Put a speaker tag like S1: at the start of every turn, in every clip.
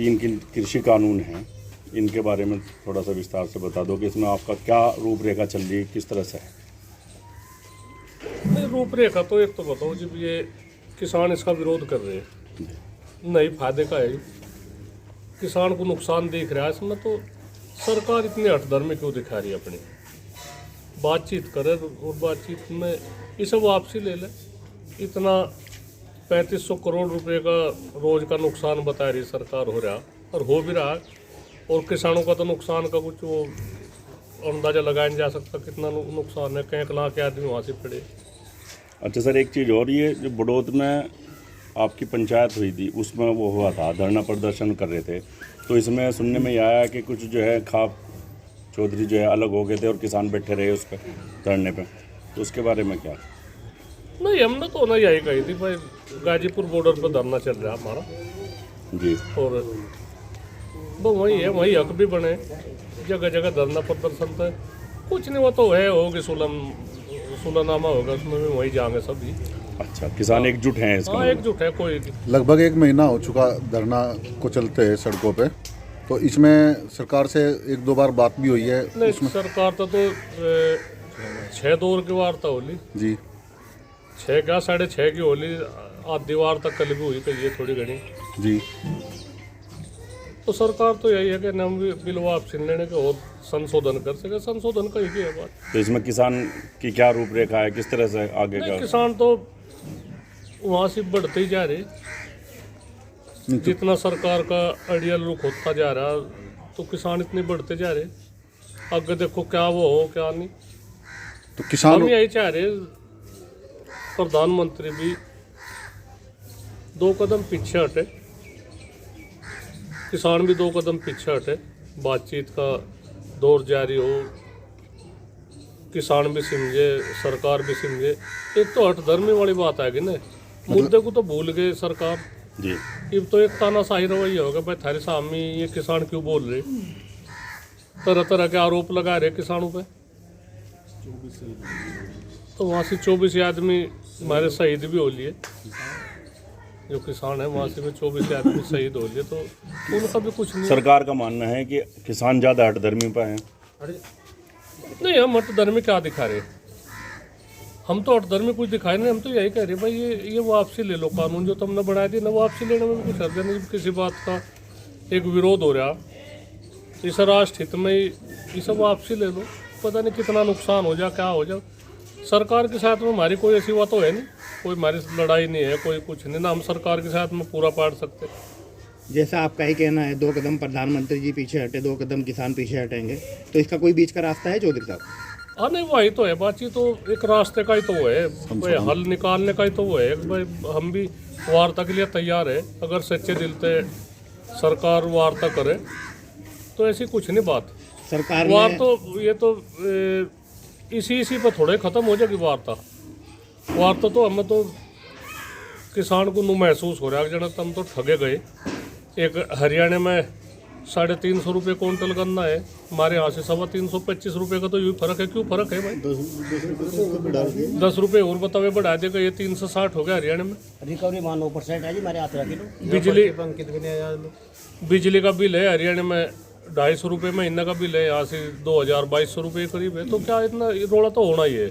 S1: तीन कृषि कानून हैं, इनके बारे में थोड़ा सा विस्तार से बता दो कि इसमें आपका क्या रूपरेखा चल रही है, किस तरह से है?
S2: नहीं, रूपरेखा तो एक तो बताओ जब ये किसान इसका विरोध कर रहे हैं, नहीं फायदे का है, किसान को नुकसान दिख रहा है इसमें, तो सरकार इतनी हठधर्मी क्यों दिखा रही है? अपनी बातचीत करे और बातचीत में ये सब वापसी ले ले। इतना 3500 करोड़ रुपए का रोज का नुकसान बता रही सरकार हो रहा, और हो भी रहा है, और किसानों का तो नुकसान का कुछ वो अंदाजा लगाया नहीं जा सकता कितना नुकसान है। कई लाख के आदमी वहाँ से पड़े।
S1: अच्छा सर, एक चीज़ और, ये जो बड़ौद में आपकी पंचायत हुई थी उसमें वो हुआ था, धरना प्रदर्शन कर रहे थे, तो इसमें सुनने में यह आया कि कुछ जो है खाप चौधरी जो है अलग हो गए थे और किसान बैठे रहे उस पर धरने पे, तो उसके बारे में क्या?
S2: नहीं, हमने तो ना यही कही थी भाई, गाजीपुर बॉर्डर पर धरना चल रहा हमारा
S1: जी,
S2: और वो वही है, वही हक भी बने, जगह जगह धरना प्रदर्शन था, कुछ नहीं, वो तो है होगी सुलहनामा होगा, उसमें भी वही जाएंगे सभी।
S1: अच्छा, किसान एकजुट हैं इसका?
S2: हाँ, एकजुट है। कोई
S3: लगभग 1 महीना हो चुका धरना को चलते हैं सड़कों पे, तो इसमें सरकार से 1-2 बार बात भी हुई है?
S2: नहीं,
S3: उसमें
S2: सरकार तो 6 दौर की वार्ता होली
S3: जी,
S2: 6 क्या 6.5 की होली, आधी वार तक कल भी हुई कही है थोड़ी घनी।
S3: जी,
S2: तो सरकार तो यही है कि हम बिल वापसी लेने के और संशोधन कर सके, संशोधन का ही है बात।
S1: तो इसमें किसान की क्या रूपरेखा है, किस तरह से आगे
S2: नहीं,
S1: का?
S2: किसान तो वहाँ से बढ़ते ही जा रहे, जितना सरकार का आइडियल रुख होता जा रहा, तो किसान इतने बढ़ते जा रहे। आगे देखो क्या वो हो क्या नहीं।
S3: तो किसान
S2: हम यही चाह रहे, प्रधानमंत्री भी 2 कदम पीछे हटे, किसान भी 2 कदम पीछे हटे, बातचीत का दौर जारी हो, किसान भी समझे, सरकार भी समझे। एक तो हठधर्मी वाली बात आएगी ना, मुद्दे को तो भूल गए सरकार
S1: जी,
S2: अब तो एक तानाशाही रवैया होगा, भाई थारे सामने ये किसान क्यों बोल रहे, तरह तरह के आरोप लगा रहे किसानों पे। तो वहाँ से 24 आदमी हमारे शहीद भी हो लिए, जो किसान है वहाँ से भी 24 आदमी शहीद हो लिए, तो उनका भी कुछ नहीं।
S1: सरकार का मानना है कि किसान ज़्यादा हठधर्मी पर हैं।
S2: नहीं, हम हठधर्मी क्या दिखा रहे, हम तो हठधर्मी कुछ दिखाए नहीं, हम तो यही कह रहे भाई ये वापसी ले लो, कानून जो तुमने बनाया थी ना, वापसी लेने में भी कुछ हर्ज नहीं। किसी बात का एक विरोध हो रहा, इस राष्ट्र हित में ये सब वापसी ले लो, पता नहीं कितना नुकसान हो जाए, क्या हो जाए। सरकार के साथ में हमारी कोई ऐसी बात तो है नहीं, कोई हमारी लड़ाई नहीं है, कोई कुछ नहीं ना, हम सरकार के साथ में पूरा पाट सकते।
S4: जैसा आपका ही कहना है 2 कदम प्रधानमंत्री जी पीछे हटे, 2 कदम किसान पीछे हटेंगे, तो इसका कोई बीच का रास्ता है चौधरी साहब?
S2: हाँ, नहीं, वही तो है बातचीत, तो एक रास्ते का ही तो वो है भाई, हल निकालने का ही तो वो है भाई। हम भी वार्ता के लिए तैयार है, अगर सच्चे दिल से सरकार वार्ता करे तो ऐसी कुछ नहीं बात।
S4: सरकार
S2: वार
S4: ने
S2: तो ये तो इसी पर थोड़े खत्म हो जाएगी वार्ता। तो हमें तो किसान को नू महसूस हो रहा है जन हम तो ठगे गए। एक हरियाणा में 350 रुपये क्विंटल गन्ना है, हमारे यहाँ से 325 रुपये का, तो यही फर्क है। क्यों फर्क है भाई? 10 रुपये और बतावे बढ़ा देगा, ये 360 हो गया हरियाणा में।
S5: रिकवरी 9% है जी हमारे 18 किलो।
S2: बिजली का बिल है हरियाणा में 250 रुपये, महीना का बिल है, यहाँ से 2200 रुपये करीब है। तो क्या इतना रोड़ा तो होना ही है।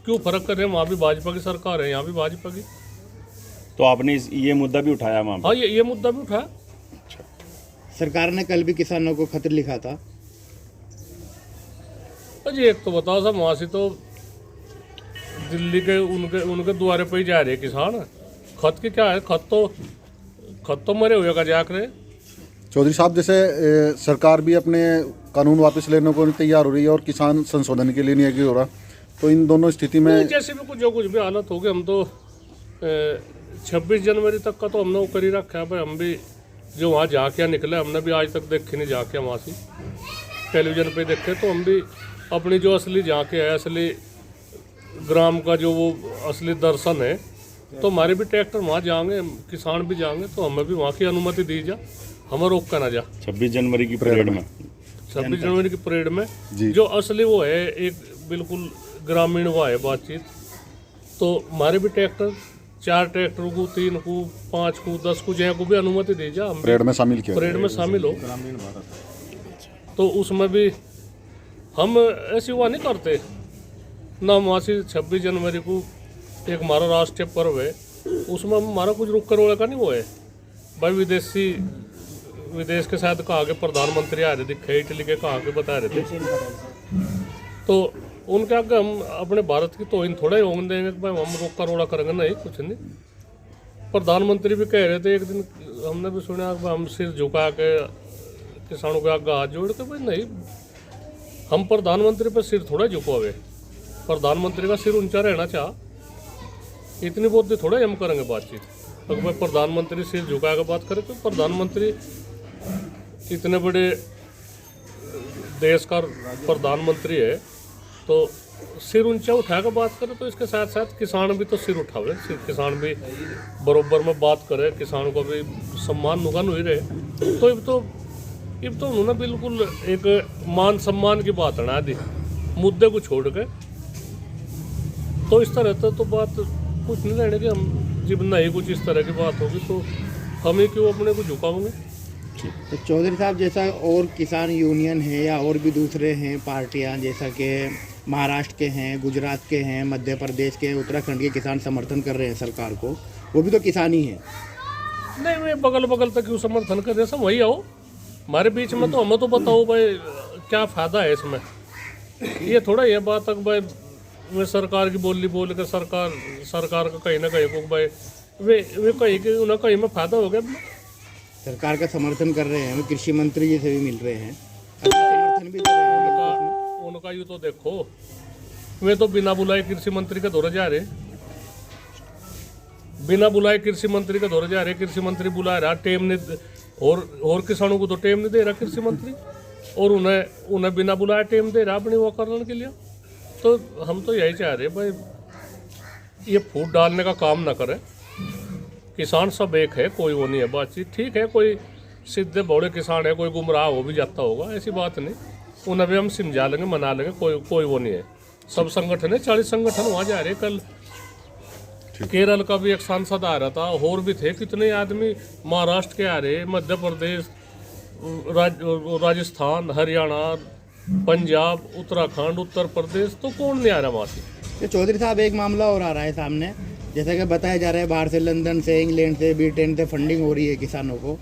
S2: क्यों फर्क कर रहे हैं? वहाँ भी भाजपा की सरकार है, यहाँ भी भाजपा की।
S1: तो आपने ये मुद्दा भी उठाया वहाँ पर?
S2: हाँ, ये मुद्दा भी उठाया।
S4: सरकार ने कल भी किसानों को खत लिखा था।
S2: अजी एक तो बताओ साहब, वहाँ से तो दिल्ली के उनके द्वारे पे ही जा रहे किसान। खत की क्या है? खत तो मरे हुए का जाक रहे।
S3: चौधरी साहब, जैसे सरकार भी अपने कानून वापस लेने को तैयार हो रही है और किसान संशोधन के लिए नहीं आगे हो रहा, तो इन दोनों स्थिति में
S2: जैसे भी कुछ जो कुछ भी हालत हो गई, हम तो 26 जनवरी तक का तो हमने वो कर ही रखा है भाई। हम भी जो वहाँ जाके निकले, हमने भी आज तक देखे नहीं जाके, वहाँ से टेलीविजन पे देखे। तो हम भी अपनी जो असली जाके है, असली ग्राम का जो वो असली दर्शन है, तो हमारे भी ट्रैक्टर वहाँ जाएंगे, किसान भी जाएंगे, तो हमें भी वहाँ की अनुमति दी जा, हमें रोक कर ना जा।
S1: 26 जनवरी की परेड में
S2: 26 जनवरी की परेड में जो असली वो है, एक बिल्कुल ग्रामीण वो है बातचीत। तो हमारे भी ट्रैक्टर 4 ट्रैक्टर को, 3 को, 5 को, 10 को, जहाँ को भी अनुमति दी जा, हम
S3: परेड में शामिल किया
S2: परेड में शामिल हो। तो उसमें भी हम ऐसी हुआ नहीं करते ना। हम वहाँ से 26 जनवरी को एक हमारा राष्ट्रीय पर्व है, उसमें हमारा कुछ रुक करोड़ का नहीं वो है भाई। विदेश के साथ कहा के प्रधानमंत्री आ रहे दिखे, इटली के कहा के बता रहे थे, तो उनके आगे हम अपने भारत की तोहिन थोड़ा ही होने देंगे कि भाई हम रोका रोड़ा करेंगे, नहीं कुछ नहीं। प्रधानमंत्री भी कह रहे थे एक दिन, हमने भी सुना कि हम सिर झुका के किसानों के आगे हाथ जोड़ के, भाई नहीं, हम प्रधानमंत्री पर सिर थोड़ा झुकावे, प्रधानमंत्री का सिर ऊंचा रहना चाह, इतनी बहुत थोड़ा ही हम करेंगे बातचीत। अगर भाई प्रधानमंत्री सिर झुका के बात करे तो प्रधानमंत्री इतने बड़े देश का प्रधानमंत्री है, तो सिर ऊंचा उठा कर बात करे, तो इसके साथ साथ किसान भी तो सिर उठावे, किसान भी बरोबर में बात करे, किसान को भी सम्मान नुकसान हुई रहे। तो अब तो उन्होंने बिल्कुल एक मान सम्मान की बात हटा दी, मुद्दे को छोड़ के। तो इस तरह तो बात कुछ नहीं रहने की, हम जब नहीं कुछ इस तरह की बात होगी तो हम ही क्यों अपने को झुकाओगे।
S4: तो चौधरी साहब, जैसा और किसान यूनियन है या और भी दूसरे हैं पार्टियां, जैसा कि महाराष्ट्र के हैं, गुजरात के हैं, मध्य प्रदेश के, उत्तराखंड के किसान समर्थन कर रहे हैं सरकार को, वो भी तो किसान ही है।
S2: नहीं, मैं बगल तक क्यों समर्थन कर रहे, सब वही आओ हमारे बीच में, तो हमें तो बताओ भाई क्या फ़ायदा है इसमें। ये थोड़ा ये बात तक भाई मैं सरकार की बोली बोल के सरकार का कहीं ना कहीं को भाई वे कहीं के उन्हें कहीं में फ़ायदा हो गया।
S4: सरकार का समर्थन कर रहे हैं, कृषि मंत्री जी से भी मिल रहे हैं, समर्थन भी कर रहे हैं।
S2: उनका यूँ तो देखो, वे तो बिना बुलाए कृषि मंत्री के दौरे जा रहे, बिना बुलाए कृषि मंत्री के दौरे जा रहे, कृषि मंत्री बुला रहा, टेम नहीं, और किसानों को तो टेम नहीं दे रहा कृषि मंत्री, और उन्हें बिना बुलाए टेम दे रहा अपनी वो करने के लिए। तो हम तो यही चाह रहे भाई ये फूट डालने का काम ना करे, किसान सब एक है, कोई वो नहीं है बातचीत। ठीक है, कोई सीधे बड़े किसान है, कोई गुमराह हो भी जाता होगा, ऐसी बात नहीं, उन्हें भी हम समझा लेंगे, मना लेंगे, कोई वो नहीं है। सब संगठन है, 40 संगठन वहाँ जा रहे। कल केरल का भी एक सांसद आ रहा था, और भी थे कितने आदमी, महाराष्ट्र के आ रहे, मध्य प्रदेश, राजस्थान, हरियाणा, पंजाब, उत्तराखंड, उत्तर प्रदेश, तो कौन नहीं आ रहा वहाँ से।
S4: तो चौधरी साहब, एक मामला और आ रहा है सामने, जैसा कि बताया जा रहा है बाहर से, लंदन से, इंग्लैंड से, ब्रिटेन से फंडिंग हो रही है किसानों को।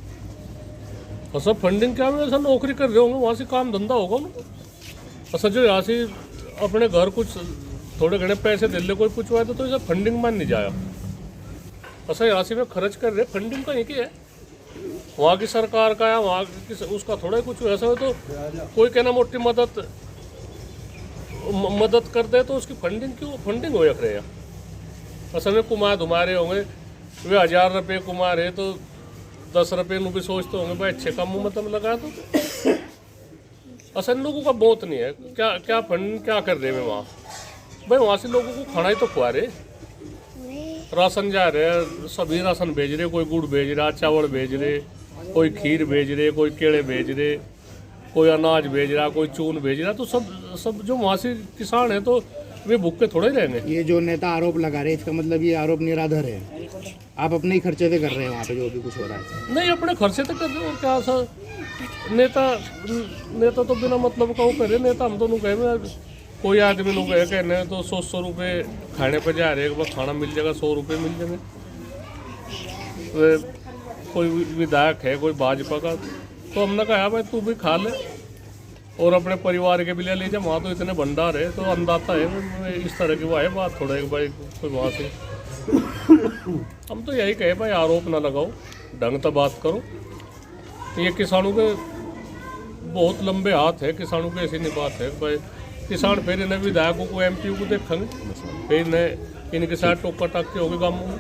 S2: और सब फंडिंग क्या में ऐसा नौकरी कर रहे होंगे, वहाँ से काम धंधा होगा उनको। अच्छा, जो यहाँ से अपने घर कुछ थोड़े घने पैसे दे ले कोई पूछवाए तो इसे फंडिंग मान नहीं जाया। अच्छा, यहाँ से वे खर्च कर रहे, फंडिंग कहीं की है, वहाँ की सरकार का या वहाँ की उसका थोड़ा ही कुछ ऐसा हो तो कोई कहना मोटी मदद कर दे तो उसकी फंडिंग क्यों फंडिंग हो रहे हैं। असल में कुमार धुमारे होंगे, वे 1000 रुपये कुमार है तो 10 रुपये भी सोचते होंगे भाई अच्छे काम में मतलब लगा। तो असल लोगों का बहुत नहीं है, क्या फंड क्या कर रहे हैं वहाँ भाई, वहाँ से लोगों को खाना ही तो खुआ रहे, राशन जा रहे, सभी राशन भेज रहे, कोई गुड़ भेज रहा, चावल भेज रहे, कोई खीर भेज रहे, कोई केले भेज रहे, कोई अनाज भेज रहा, कोई चून भेज रहा। तो सब जो वहाँ से किसान है तो वे भूखे थोड़े ही रहेंगे।
S4: ये जो नेता आरोप लगा रहे हैं, इसका मतलब ये आरोप निराधार है, आप अपने ही खर्चे से कर रहे हैं वहाँ पे जो भी कुछ हो रहा है।
S2: नहीं, अपने खर्चे तो कर रहे और क्या सा नेता तो बिना मतलब का वो करे। नेता हम दोनों कहे, कोई आदमी लोग कहने तो 100 रुपये खाने पर जा रहे, एक बार खाना मिल जाएगा, 100 रुपये मिल जाएंगे। कोई विधायक है, कोई भाजपा का, तो हमने कहा भाई तू भी खा ले और अपने परिवार के भी ले जा, वहाँ तो इतने भंडार है। तो अंदाता है इस तरह की वो है बात, थोड़ा एक भाई कोई वहाँ से हम तो यही कहे भाई आरोप ना लगाओ, ढंग से बात करो। ये किसानों के बहुत लंबे हाथ है, किसानों की ऐसी नहीं बात है भाई। किसान फिर इन्हें विधायकों को MP को देखेंगे, फिर इन्हें इनके साथ टोका टाक के होगी गाँव में।